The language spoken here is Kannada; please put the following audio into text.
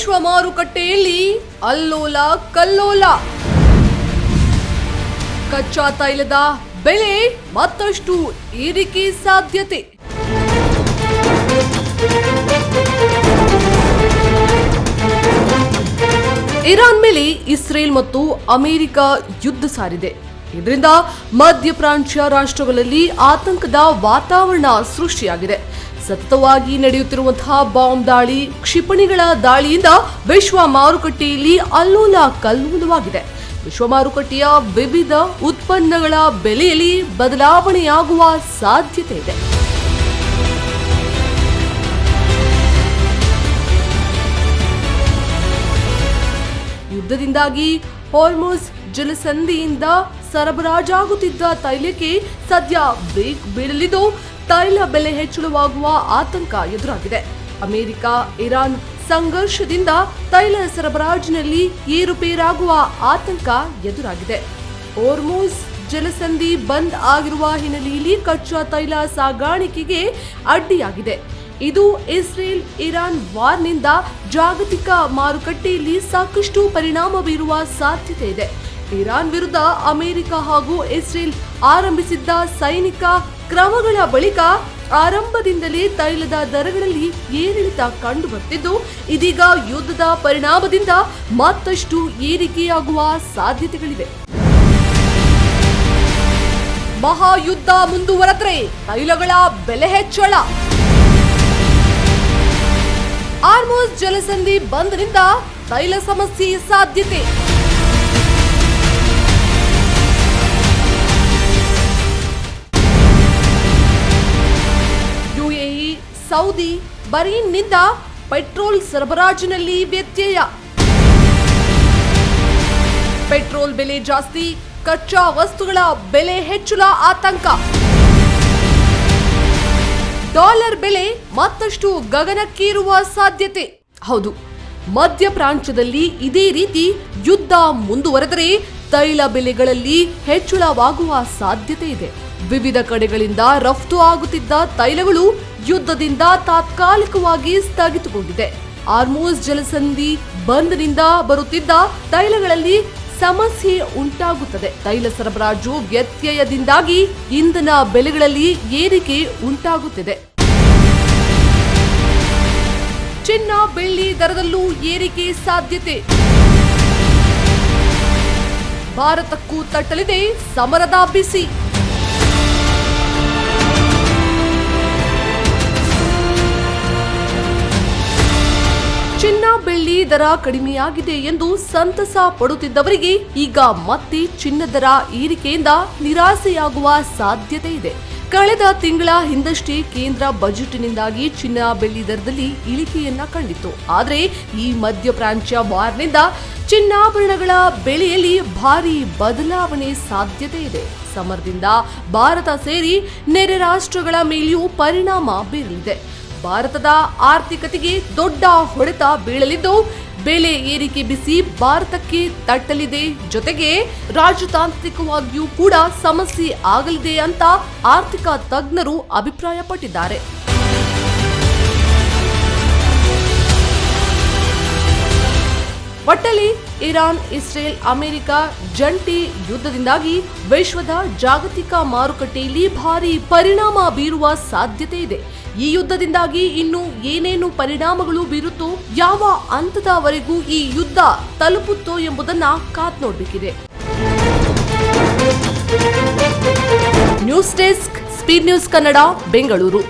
ವಿಶ್ವ ಮಾರುಕಟ್ಟೆಯಲ್ಲಿ ಅಲ್ಲೋಲ ಕಲ್ಲೋಲ. ಕಚ್ಚಾ ತೈಲದ ಬೆಲೆ ಮತ್ತಷ್ಟು ಏರಿಕೆ ಸಾಧ್ಯತೆ. ಇರಾನ್ ಮೇಲೆ ಇಸ್ರೇಲ್ ಮತ್ತು ಅಮೆರಿಕ ಯುದ್ಧ ಸಾರಿದೆ. ಇದರಿಂದ ಮಧ್ಯಪ್ರಾಚ್ಯ ರಾಷ್ಟ್ರಗಳಲ್ಲಿ ಆತಂಕದ ವಾತಾವರಣ ಸೃಷ್ಟಿಯಾಗಿದೆ. ಸತತವಾಗಿ ನಡೆಯುತ್ತಿರುವಂತಹ ಬಾಂಬ್ ದಾಳಿ, ಕ್ಷಿಪಣಿಗಳ ದಾಳಿಯಿಂದ ವಿಶ್ವ ಮಾರುಕಟ್ಟೆಯಲ್ಲಿ ಅಲ್ಲೋಲ ಕಲ್ಲೋಲವಾಗಿದೆ. ವಿಶ್ವ ಮಾರುಕಟ್ಟೆಯ ವಿವಿಧ ಉತ್ಪನ್ನಗಳ ಬೆಲೆಯಲ್ಲಿ ಬದಲಾವಣೆಯಾಗುವ ಸಾಧ್ಯತೆ ಇದೆ. ಯುದ್ಧದಿಂದಾಗಿ ಹಾರ್ಮುಜ್ ಜಲಸಂಧಿಯಿಂದ ಸರಬರಾಜಾಗುತ್ತಿದ್ದ ತೈಲಕ್ಕೆ ಸದ್ಯ ಬ್ರೇಕ್ ಬೀಳಲಿದ್ದು ತೈಲ ಬೆಲೆ ಹೆಚ್ಚಳವಾಗುವ ಆತಂಕ ಎದುರಾಗಿದೆ. ಅಮೆರಿಕ ಇರಾನ್ ಸಂಘರ್ಷದಿಂದ ತೈಲ ಸರಬರಾಜಿನಲ್ಲಿ ಏರುಪೇರಾಗುವ ಆತಂಕ ಎದುರಾಗಿದೆ. ಹಾರ್ಮುಜ್ ಜಲಸಂಧಿ ಬಂದ್ ಆಗಿರುವ ಹಿನ್ನೆಲೆಯಲ್ಲಿ ಕಚ್ಚಾ ತೈಲ ಸಾಗಾಣಿಕೆಗೆ ಅಡ್ಡಿಯಾಗಿದೆ. ಇದು ಇಸ್ರೇಲ್ ಇರಾನ್ ವಾರ್ನಿಂದ ಜಾಗತಿಕ ಮಾರುಕಟ್ಟೆಯಲ್ಲಿ ಸಾಕಷ್ಟು ಪರಿಣಾಮ ಬೀರುವ ಸಾಧ್ಯತೆ ಇದೆ. ಇರಾನ್ ವಿರುದ್ಧ ಅಮೆರಿಕ ಹಾಗೂ ಇಸ್ರೇಲ್ ಆರಂಭಿಸಿದ್ದ ಸೈನಿಕ ಕ್ರಮಗಳ ಬಳಿಕ ಆರಂಭದಿಂದಲೇ ತೈಲದ ದರಗಳಲ್ಲಿ ಏರಿಳಿತ ಕಂಡುಬರುತ್ತಿದ್ದು, ಇದೀಗ ಯುದ್ಧದ ಪರಿಣಾಮದಿಂದ ಮತ್ತಷ್ಟು ಏರಿಕೆಯಾಗುವ ಸಾಧ್ಯತೆಗಳಿವೆ. ಮಹಾಯುದ್ಧ ಮುಂದುವರೆದರೆ ತೈಲಗಳ ಬೆಲೆ ಹೆಚ್ಚಳ. ಹಾರ್ಮುಜ್ ಜಲಸಂಧಿ ಬಂದ್ನಿಂದ ತೈಲ ಸಮಸ್ಯೆ ಸಾಧ್ಯತೆ. ಯುಎಇ, ಸೌದಿ, ಬಹ್ರೇನ್ನಿಂದ ಪೆಟ್ರೋಲ್ ಸರಬರಾಜಿನಲ್ಲಿ ವ್ಯತ್ಯಯ. ಪೆಟ್ರೋಲ್ ಬೆಲೆ ಜಾಸ್ತಿ, ಕಚ್ಚಾ ವಸ್ತುಗಳ ಬೆಲೆ ಹೆಚ್ಚಳ ಆತಂಕ. ಡಾಲರ್ ಬೆಲೆ ಮತ್ತಷ್ಟು ಗಗನಕ್ಕೇರುವ ಸಾಧ್ಯತೆ. ಹೌದು, ಮಧ್ಯಪ್ರಾಚ್ಯದಲ್ಲಿ ಇದೇ ರೀತಿ ಯುದ್ಧ ಮುಂದುವರೆದರೆ ತೈಲ ಬೆಲೆಗಳಲ್ಲಿ ಹೆಚ್ಚಳವಾಗುವ ಸಾಧ್ಯತೆ ಇದೆ. ವಿವಿಧ ಕಡೆಗಳಿಂದ ರಫ್ತು ಆಗುತ್ತಿದ್ದ ತೈಲಗಳು ಯುದ್ಧದಿಂದ ತಾತ್ಕಾಲಿಕವಾಗಿ ಸ್ಥಗಿತಗೊಂಡಿದೆ. ಹಾರ್ಮುಜ್ ಜಲಸಂಧಿ ಬಂದ್ನಿಂದ ಬರುತ್ತಿದ್ದ ತೈಲಗಳಲ್ಲಿ ಸಮಸ್ಯೆ ಉಂಟಾಗುತ್ತದೆ. ತೈಲ ಸರಬರಾಜು ವ್ಯತ್ಯಯದಿಂದಾಗಿ ಇಂಧನ ಬೆಲೆಗಳಲ್ಲಿ ಏರಿಕೆ ಉಂಟಾಗುತ್ತಿದೆ. ಚಿನ್ನ, ಬೆಳ್ಳಿ ದರದಲ್ಲೂ ಏರಿಕೆ ಸಾಧ್ಯತೆ. ಭಾರತಕ್ಕೂ ತಟ್ಟಲಿದೆ ಸಮರದ ಬಿಸಿ. ಚಿನ್ನ, ಬೆಳ್ಳಿ ದರ ಕಡಿಮೆಯಾಗಿದೆ ಎಂದು ಸಂತಸ ಪಡುತ್ತಿದ್ದವರಿಗೆ ಈಗ ಮತ್ತೆ ಚಿನ್ನ ದರ ಏರಿಕೆಯಿಂದ ನಿರಾಸೆಯಾಗುವ ಸಾಧ್ಯತೆ ಇದೆ. ಕಳೆದ ತಿಂಗಳ ಹಿಂದಷ್ಟೇ ಕೇಂದ್ರ ಬಜೆಟ್ನಿಂದಾಗಿ ಚಿನ್ನ, ಬೆಳ್ಳಿ ದರದಲ್ಲಿ ಇಳಿಕೆಯನ್ನ ಕಂಡಿತ್ತು. ಆದರೆ ಈ ಮಧ್ಯಪ್ರಾಚ್ಯ ವಾರ್ನಿಂದ ಚಿನ್ನಾಭರಣಗಳ ಬೆಲೆಯಲ್ಲಿ ಭಾರಿ ಬದಲಾವಣೆ ಸಾಧ್ಯತೆ ಇದೆ. ಸಮರದಿಂದ ಭಾರತ ಸೇರಿ ನೆರೆ ರಾಷ್ಟ್ರಗಳ ಮೇಲೆಯೂ ಪರಿಣಾಮ ಬೀರಲಿದೆ. ಭಾರತದ ಆರ್ಥಿಕತೆಗೆ ದೊಡ್ಡ ಹೊಡೆತ ಬೀಳಲಿದ್ದು, ಬೆಲೆ ಏರಿಕೆ ಬಿಸಿ ಭಾರತಕ್ಕೆ ತಟ್ಟಲಿದೆ. ಜೊತೆಗೆ ರಾಜತಾಂತ್ರಿಕವಾಗಿಯೂ ಕೂಡ ಸಮಸ್ಯೆ ಆಗಲಿದೆ ಅಂತ ಆರ್ಥಿಕ ತಜ್ಞರು ಅಭಿಪ್ರಾಯಪಟ್ಟಿದ್ದಾರೆ. ಒಟ್ಟಲ್ಲಿ ಇರಾನ್, ಇಸ್ರೇಲ್, ಅಮೆರಿಕ ಜಂಟಿ ಯುದ್ಧದಿಂದಾಗಿ ವಿಶ್ವದ ಜಾಗತಿಕ ಮಾರುಕಟ್ಟೆಯಲ್ಲಿ ಭಾರಿ ಪರಿಣಾಮ ಬೀರುವ ಸಾಧ್ಯತೆ ಇದೆ. ಈ ಯುದ್ಧದಿಂದಾಗಿ ಇನ್ನು ಏನೇನು ಪರಿಣಾಮಗಳು ಬೀರುತ್ತೋ, ಯಾವ ಹಂತದವರೆಗೂ ಈ ಯುದ್ಧ ತಲುಪುತ್ತೋ ಎಂಬುದನ್ನ ಕಾದ್ ನೋಡಬೇಕಿದೆ. News desk, speed news Kannada, Bengaluru.